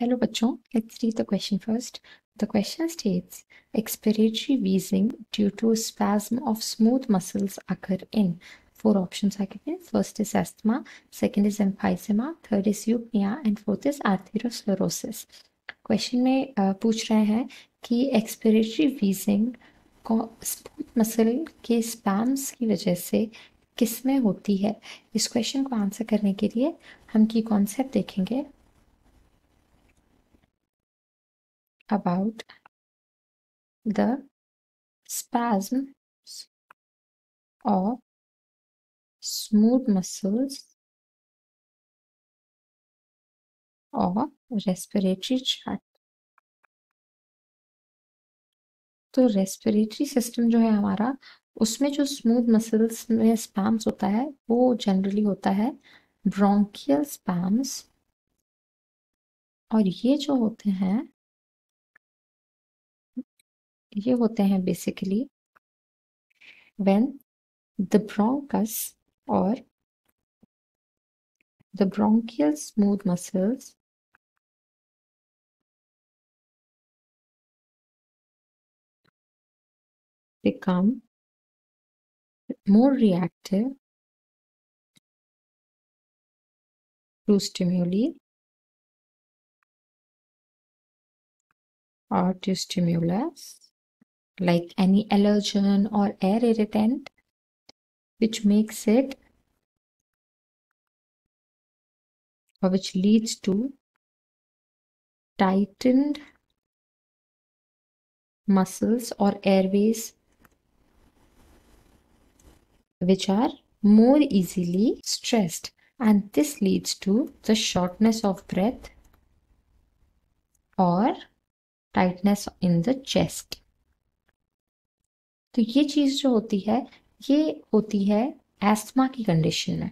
Hello bachon, let's read the question first. The question states, expiratory wheezing due to spasm of smooth muscles occur in. Four options are given. First is asthma, second is emphysema, third is eupnea and fourth is atherosclerosis. Question में पूछ रहे हैं कि expiratory wheezing smooth muscle के spams की वजह से किस में होती है। इस क्वेश्चन को आंसर करने के लिए हम की कॉन्सेप्ट देखेंगे about the spasms of smooth muscles or respiratory tract। तो रेस्पिरेटरी सिस्टम जो है हमारा, उसमें जो स्मूथ मसल्स में स्पैम्स होता है वो जनरली होता है ब्रोंकियल स्पैम्स, और ये जो होते हैं बेसिकली व्हेन द ब्रोंकस और the bronchial smooth muscles become more reactive to stimuli or to stimulus like any allergen or air irritant, which makes it or which leads to tightened muscles or airways which are more easily stressed, and this leads to the shortness of breath or tightness in the chest। तो ये चीज जो होती है ये होती है asthma की कंडीशन में,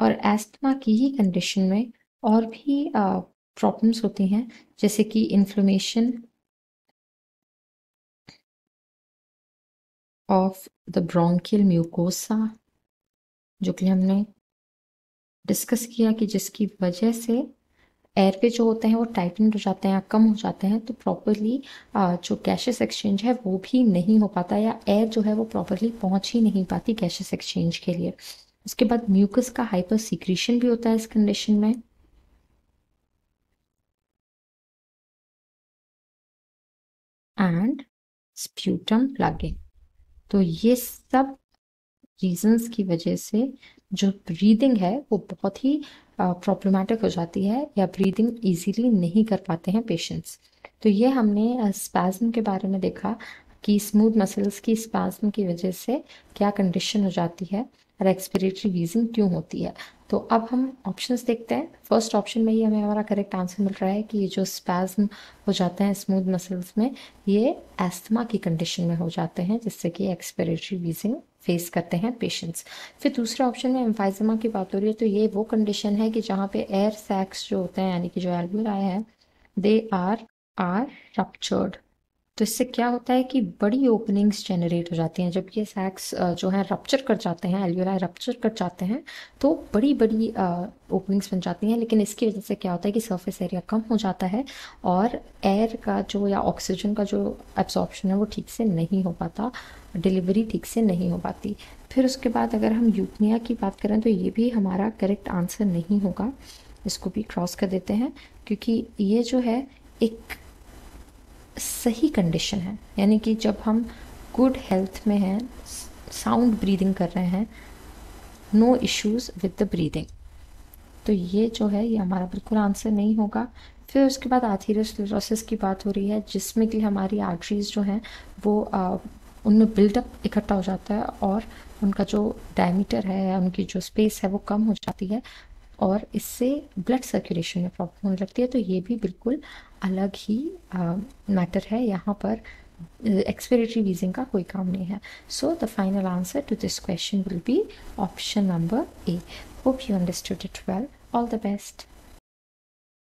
और एस्थमा की ही कंडीशन में और भी प्रॉब्लम्स होती हैं, जैसे कि inflammation of the bronchial mucosa, जो कि हमने डिस्कस किया कि जिसकी वजह से एयरवे जो होते हैं वो टाइटन हो जाते हैं या कम हो जाते हैं, तो प्रॉपरली जो गैसेस एक्सचेंज है वो भी नहीं हो पाता, या एयर जो है वो प्रॉपरली पहुंच ही नहीं पाती गैसेस एक्सचेंज के लिए। उसके बाद म्यूकस का हाइपर सीक्रेशन भी होता है इस कंडीशन में, एंड स्प्यूटम प्लगिंग। तो ये सब रीजंस की वजह से जो ब्रीदिंग है वो बहुत ही प्रॉब्लमेटिक हो जाती है, या ब्रीदिंग इजीली नहीं कर पाते हैं पेशेंट्स। तो ये हमने स्पैज्म के बारे में देखा कि स्मूथ मसल्स की स्पैज्म की वजह से क्या कंडीशन हो जाती है और एक्सपिरेटरी वीजिंग क्यों होती है। तो अब हम ऑप्शंस देखते हैं। फर्स्ट ऑप्शन में ही हमें हमारा करेक्ट आंसर मिल रहा है कि ये जो स्पैज्म हो जाते हैं स्मूथ मसल्स में, ये एस्थमा की कंडीशन में हो जाते हैं, जिससे कि एक्सपिरेटरी वीजिंग फेस करते हैं पेशेंट्स। फिर दूसरे ऑप्शन में एम्फाइजेमा की बात हो रही है, तो ये वो कंडीशन है कि जहाँ पे एयर सैक्स जो होते हैं, यानी कि जो एल्वियोलाई है, दे आर रप्चर्ड। तो इससे क्या होता है कि बड़ी ओपनिंग्स जनरेट हो जाती हैं। जब ये सैक्स जो है रप्चर कर जाते हैं, एल्वियोलाई रप्चर कर जाते हैं, तो बड़ी बड़ी ओपनिंग्स बन जाती हैं। लेकिन इसकी वजह से क्या होता है कि सरफेस एरिया कम हो जाता है और एयर का जो या ऑक्सीजन का जो एब्जॉर्प्शन है वो ठीक से नहीं हो पाता, डिलीवरी ठीक से नहीं हो पाती। फिर उसके बाद अगर हम यूपनिया की बात करें तो ये भी हमारा करेक्ट आंसर नहीं होगा, इसको भी क्रॉस कर देते हैं, क्योंकि ये जो है एक सही कंडीशन है, यानी कि जब हम गुड हेल्थ में हैं, साउंड ब्रीदिंग कर रहे हैं, no issues with the breathing, तो ये जो है ये हमारा बिल्कुल आंसर नहीं होगा। फिर उसके बाद आर्थेरोस्क्लेरोसिस की बात हो रही है, जिसमें कि हमारी आर्टरीज जो हैं वो उनमें बिल्डअप इकट्ठा हो जाता है और उनका जो डायमीटर है, उनकी जो स्पेस है वो कम हो जाती है, और इससे ब्लड सर्कुलेशन में प्रॉब्लम होने लगती है। तो ये भी बिल्कुल अलग ही मैटर है, यहाँ पर एक्सपिरेटरी वीजिंग का कोई काम नहीं है। So the final answer to this question will be option number A. Hope you understood it well. All the best.